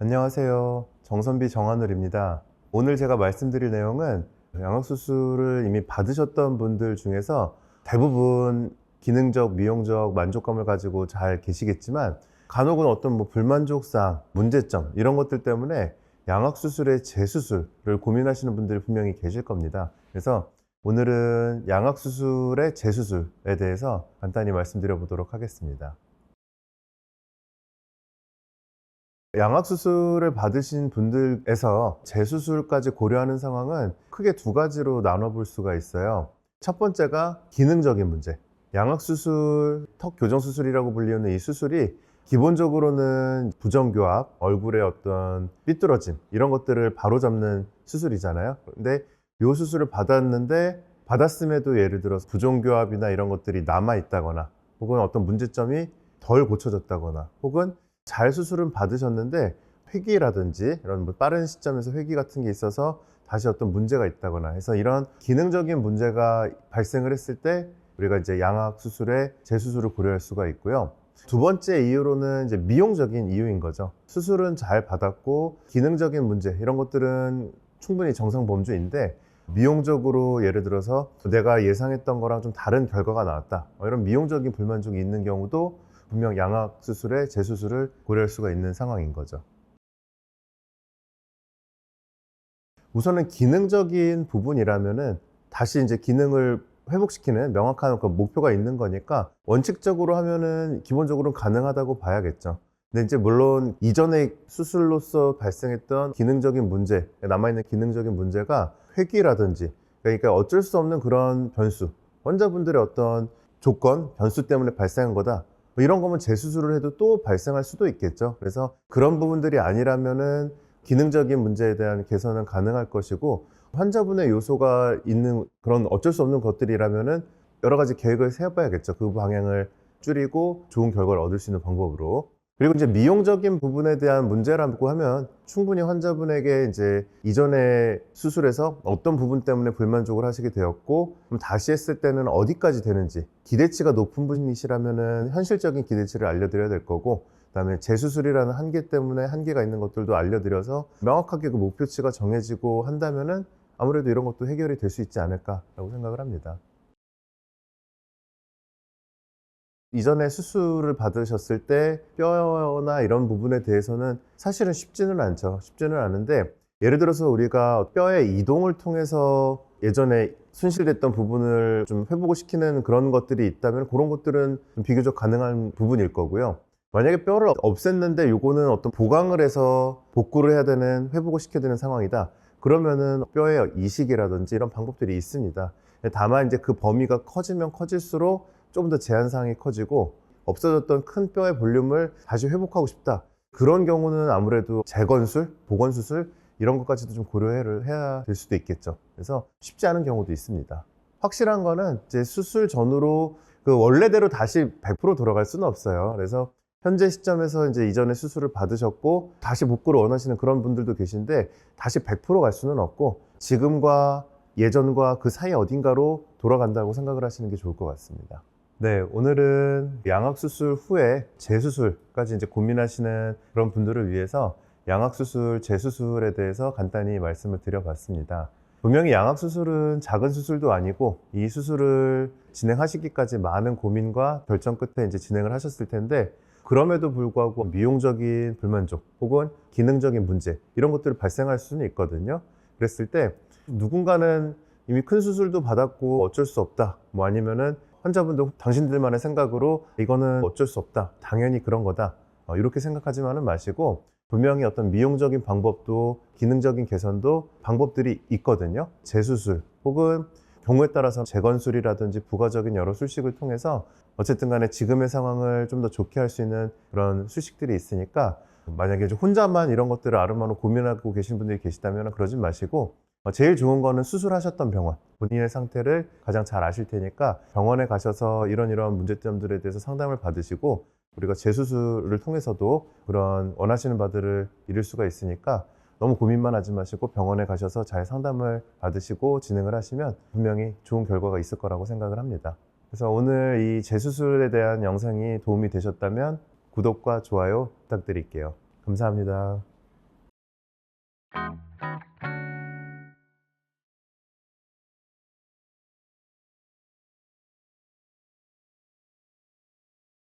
안녕하세요. 정선비 정한울입니다. 오늘 제가 말씀드릴 내용은 양악수술을 이미 받으셨던 분들 중에서 대부분 기능적, 미용적 만족감을 가지고 잘 계시겠지만 간혹은 어떤 불만족사항, 문제점 이런 것들 때문에 양악수술의 재수술을 고민하시는 분들이 분명히 계실 겁니다. 그래서 오늘은 양악수술의 재수술에 대해서 간단히 말씀드려 보도록 하겠습니다. 양악수술을 받으신 분들에서 재수술까지 고려하는 상황은 크게 두 가지로 나눠볼 수가 있어요. 첫 번째가 기능적인 문제. 양악수술, 턱교정수술이라고 불리는 이 수술이 기본적으로는 부정교합, 얼굴의 어떤 삐뚤어짐 이런 것들을 바로잡는 수술이잖아요. 근데 이 수술을 받았음에도 예를 들어서 부정교합이나 이런 것들이 남아있다거나 혹은 어떤 문제점이 덜 고쳐졌다거나 혹은 잘 수술은 받으셨는데 회귀라든지 이런 빠른 시점에서 회귀 같은 게 있어서 다시 어떤 문제가 있다거나 해서 이런 기능적인 문제가 발생을 했을 때 우리가 이제 양악 수술에 재수술을 고려할 수가 있고요. 두 번째 이유로는 이제 미용적인 이유인 거죠. 수술은 잘 받았고 기능적인 문제 이런 것들은 충분히 정상 범주인데 미용적으로 예를 들어서 내가 예상했던 거랑 좀 다른 결과가 나왔다, 이런 미용적인 불만족이 있는 경우도 분명 양악 수술에 재수술을 고려할 수가 있는 상황인 거죠. 우선은 기능적인 부분이라면은 다시 이제 기능을 회복시키는 명확한 그 목표가 있는 거니까 원칙적으로 하면은 기본적으로 가능하다고 봐야겠죠. 근데 이제 물론 이전의 수술로서 발생했던 기능적인 문제, 남아있는 기능적인 문제가 회귀라든지, 그러니까 어쩔 수 없는 그런 변수, 환자분들의 어떤 조건, 변수 때문에 발생한 거다, 이런 거면 재수술을 해도 또 발생할 수도 있겠죠. 그래서 그런 부분들이 아니라면은 기능적인 문제에 대한 개선은 가능할 것이고, 환자분의 요소가 있는 그런 어쩔 수 없는 것들이라면은 여러 가지 계획을 세워봐야겠죠. 그 방향을 줄이고 좋은 결과를 얻을 수 있는 방법으로. 그리고 이제 미용적인 부분에 대한 문제라고 하면 충분히 환자분에게 이제 이전에 수술에서 어떤 부분 때문에 불만족을 하시게 되었고, 그럼 다시 했을 때는 어디까지 되는지, 기대치가 높은 분이시라면은 현실적인 기대치를 알려드려야 될 거고, 그다음에 재수술이라는 한계 때문에 한계가 있는 것들도 알려드려서 명확하게 그 목표치가 정해지고 한다면은 아무래도 이런 것도 해결이 될 수 있지 않을까라고 생각을 합니다. 이전에 수술을 받으셨을 때 뼈나 이런 부분에 대해서는 사실은 쉽지는 않죠. 쉽지는 않은데, 예를 들어서 우리가 뼈의 이동을 통해서 예전에 손실됐던 부분을 좀 회복을 시키는 그런 것들이 있다면 그런 것들은 좀 비교적 가능한 부분일 거고요. 만약에 뼈를 없앴는데 요거는 어떤 보강을 해서 복구를 해야 되는, 회복을 시켜야 되는 상황이다, 그러면은 뼈의 이식이라든지 이런 방법들이 있습니다. 다만 이제 그 범위가 커지면 커질수록 조금 더 제한사항이 커지고, 없어졌던 큰 뼈의 볼륨을 다시 회복하고 싶다, 그런 경우는 아무래도 재건술, 보건수술 이런 것까지도 좀 고려를 해야 될 수도 있겠죠. 그래서 쉽지 않은 경우도 있습니다. 확실한 거는 이제 수술 전후로 그 원래대로 다시 100% 돌아갈 수는 없어요. 그래서 현재 시점에서 이제 이전에 수술을 받으셨고 다시 복구를 원하시는 그런 분들도 계신데, 다시 100%갈 수는 없고 지금과 예전과 그 사이 어딘가로 돌아간다고 생각을 하시는 게 좋을 것 같습니다. 네, 오늘은 양악수술 후에 재수술까지 이제 고민하시는 그런 분들을 위해서 양악수술, 재수술에 대해서 간단히 말씀을 드려봤습니다. 분명히 양악수술은 작은 수술도 아니고 이 수술을 진행하시기까지 많은 고민과 결정 끝에 이제 진행을 하셨을 텐데, 그럼에도 불구하고 미용적인 불만족 혹은 기능적인 문제 이런 것들이 발생할 수는 있거든요. 그랬을 때 누군가는 이미 큰 수술도 받았고 어쩔 수 없다, 아니면은 환자분도 당신들만의 생각으로 이거는 어쩔 수 없다, 당연히 그런 거다, 이렇게 생각하지만은 마시고, 분명히 어떤 미용적인 방법도 기능적인 개선도 방법들이 있거든요. 재수술 혹은 경우에 따라서 재건술이라든지 부가적인 여러 술식을 통해서 어쨌든 간에 지금의 상황을 좀 더 좋게 할 수 있는 그런 술식들이 있으니까, 만약에 좀 혼자만 이런 것들을 아름아름 고민하고 계신 분들이 계시다면 그러지 마시고, 제일 좋은 거는 수술하셨던 병원, 본인의 상태를 가장 잘 아실 테니까 병원에 가셔서 이런 문제점들에 대해서 상담을 받으시고, 우리가 재수술을 통해서도 그런 원하시는 바들을 이룰 수가 있으니까 너무 고민만 하지 마시고 병원에 가셔서 잘 상담을 받으시고 진행을 하시면 분명히 좋은 결과가 있을 거라고 생각을 합니다. 그래서 오늘 이 재수술에 대한 영상이 도움이 되셨다면 구독과 좋아요 부탁드릴게요. 감사합니다.